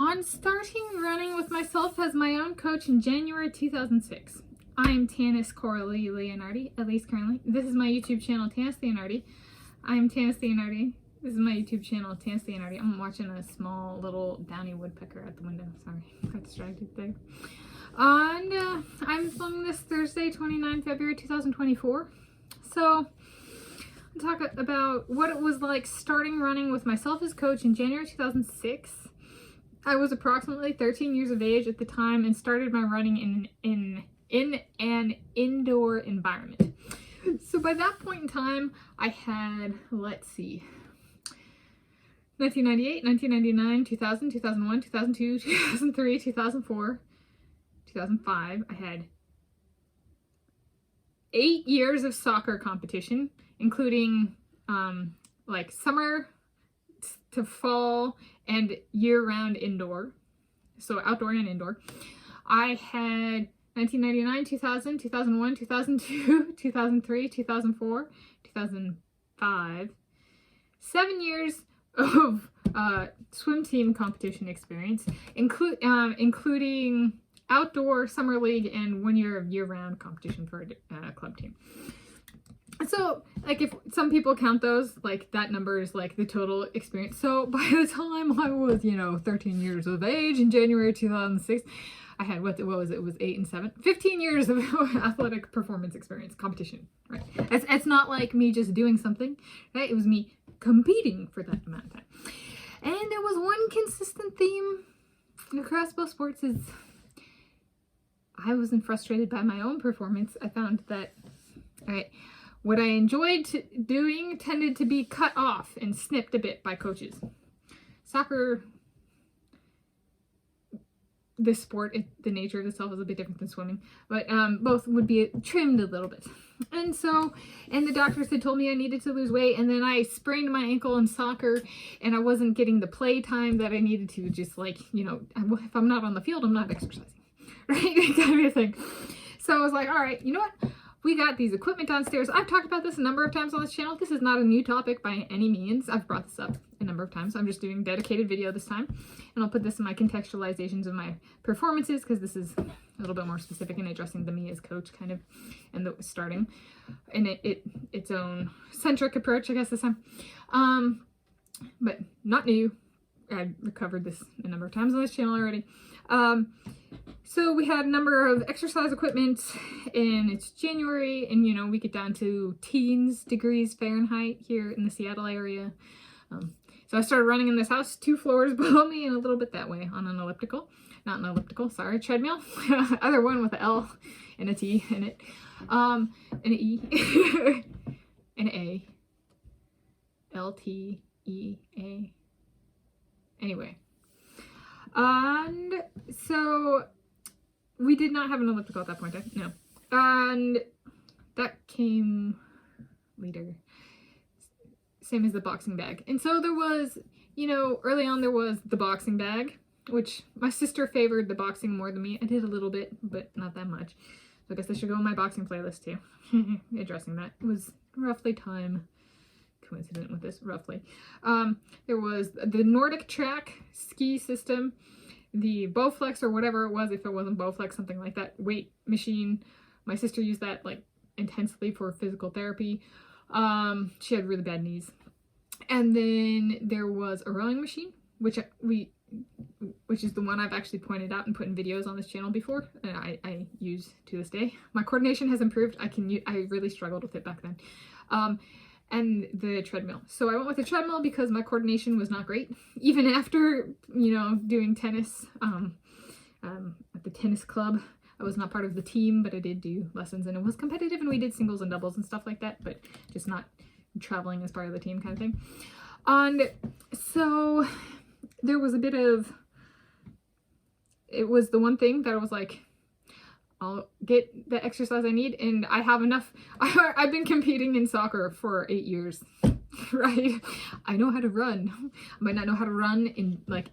On starting running with myself as my own coach in January 2006. I am Tanis Coralee Leonhardi, at least currently. This is my YouTube channel, Tanis Leonhardi. I'm Tanis Leonhardi. This is my YouTube channel, Tanis Leonhardi. I'm watching a small little downy woodpecker at the window. Sorry, got distracted there. And I'm filming this Thursday, 29 February 2024. So, I'll talk about what it was like starting running with myself as coach in January 2006. I was approximately 13 years of age at the time and started my running in an indoor environment. So by that point in time, I had, let's see, 1998, 1999, 2000, 2001, 2002, 2003, 2004, 2005. I had 8 years of soccer competition, including like summer to fall and year-round indoor, so outdoor and indoor. I had 1999, 2000, 2001, 2002, 2003, 2004, 2005, 7 years of swim team competition experience, including outdoor summer league and 1 year of year-round competition for a club team. So, like, if some people count those, like, that number is, like, the total experience. So, by the time I was, 13 years of age in January 2006, I had, what was it? It was 8 and 7. 15 years of athletic performance experience, competition, right? It's not like me just doing something, right? It was me competing for that amount of time. And there was one consistent theme across both sports is I wasn't frustrated by my own performance. I found that, all right, what I enjoyed doing tended to be cut off and snipped a bit by coaches. Soccer, this sport, the nature of itself is a bit different than swimming, but both would be trimmed a little bit. And so, and the doctors had told me I needed to lose weight, and then I sprained my ankle in soccer, and I wasn't getting the play time that I needed to, just like, if I'm not on the field, I'm not exercising, right? Kind of a thing. So I was like, all right, you know what? We got these equipment downstairs. I've talked about this a number of times on this channel. This is not a new topic by any means. I've brought this up a number of times. I'm just doing a dedicated video this time. And I'll put this in my contextualizations of my performances because this is a little bit more specific in addressing the me as coach kind of and the starting and its own centric approach, I guess, this time. But not new. I've covered this a number of times on this channel already. So we had a number of exercise equipment, and it's January, and we get down to teens degrees Fahrenheit here in the Seattle area. So I started running in this house 2 floors below me and a little bit that way on an elliptical. Not an elliptical, sorry, treadmill. Other one with an L and a T in it. And an E. and an A. L-T-E-A. Anyway. And so we did not have an elliptical at that point, no. And that came later. Same as the boxing bag. And so there was, early on there was the boxing bag, which my sister favored the boxing more than me. I did a little bit, but not that much. So I guess I should go on my boxing playlist too. Addressing that. It was roughly time coincident with this, roughly. There was the Nordic track ski system, the Bowflex or whatever it was, if it wasn't Bowflex, something like that, weight machine. My sister used that like intensely for physical therapy. She had really bad knees. And then there was a rowing machine, which is the one I've actually pointed out and put in videos on this channel before, and I use to this day. My coordination has improved. I really struggled with it back then. And the treadmill. So I went with the treadmill because my coordination was not great. Even after, doing tennis at the tennis club. I was not part of the team, but I did do lessons, and it was competitive, and we did singles and doubles and stuff like that, but just not traveling as part of the team kind of thing. And so there was a bit of, it was the one thing that I was like, I'll get the exercise I need, and I have enough. I've been competing in soccer for 8 years, right? I know how to run. I might not know how to run in like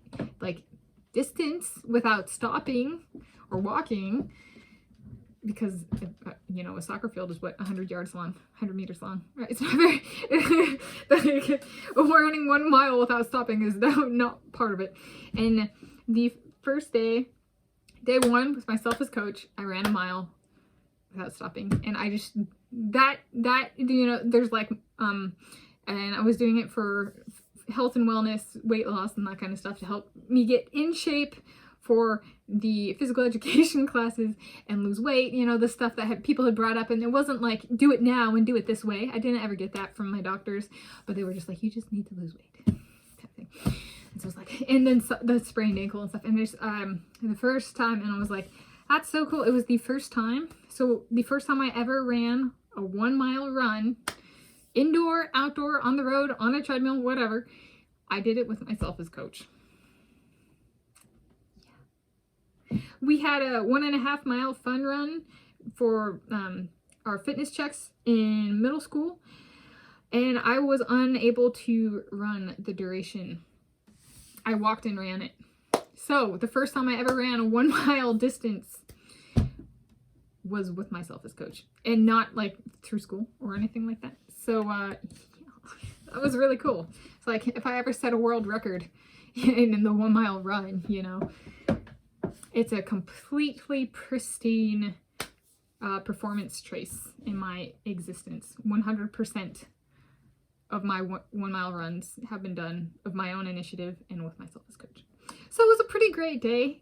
distance without stopping or walking, because a soccer field is what, 100 yards long, 100 meters long, right? It's not very like, running 1 mile without stopping is not part of it. And the first day one with myself as coach, I ran a mile without stopping. And I just, that, you know, there's like, and I was doing it for health and wellness, weight loss, and that kind of stuff to help me get in shape for the physical education classes and lose weight, you know, the stuff that people had brought up. And it wasn't like, do it now and do it this way. I didn't ever get that from my doctors, but they were just like, you just need to lose weight type thing. And so I was like, and then the sprained ankle and stuff. And there's the first time, and I was like, that's so cool. It was the first time. So the first time I ever ran a 1 mile run, indoor, outdoor, on the road, on a treadmill, whatever. I did it with myself as coach. We had a 1.5 mile fun run for our fitness checks in middle school, and I was unable to run the duration. I walked and ran it. So the first time I ever ran a 1 mile distance was with myself as coach, and not like through school or anything like that. So that was really cool. It's like if I ever set a world record in the 1 mile run, you know, it's a completely pristine performance trace in my existence. 100% of my 1 mile runs have been done of my own initiative and with myself as coach. So it was a pretty great day.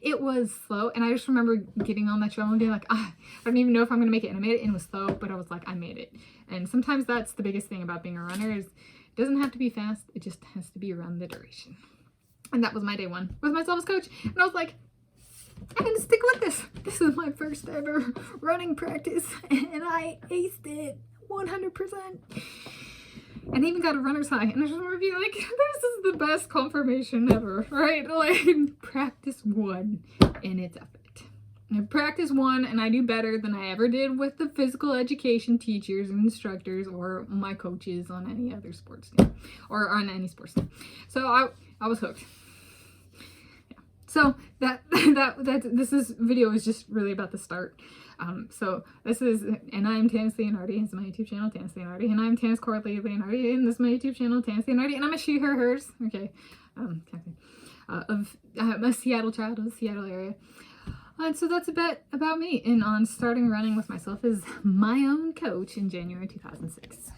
It was slow, and I just remember getting on that trail and being like, I don't even know if I'm gonna make it. And I made it, and it was slow, but I was like, I made it. And sometimes that's the biggest thing about being a runner, is it doesn't have to be fast, it just has to be around the duration. And that was my day one with myself as coach. And I was like, I'm gonna stick with this. This is my first ever running practice, and I aced it 100%. And I even got a runner's high. And I just remember being like, this is the best confirmation ever, right? Like, practice one, and it's epic. I practice one, and I do better than I ever did with the physical education teachers and instructors or my coaches on any other sports team, or on any sports team. So I was hooked. So this video is just really about the start. So this is, and I'm Tanis Leonhardi. This is my YouTube channel, Tanis Leonhardi, and I'm Tanis Coralee Leonhardi, and this is my YouTube channel, Tanis Leonhardi, and I'm a she, her, hers. Okay, I'm a Seattle child of the Seattle area. And so that's a bit about me, and on starting running with myself as my own coach in January 2006.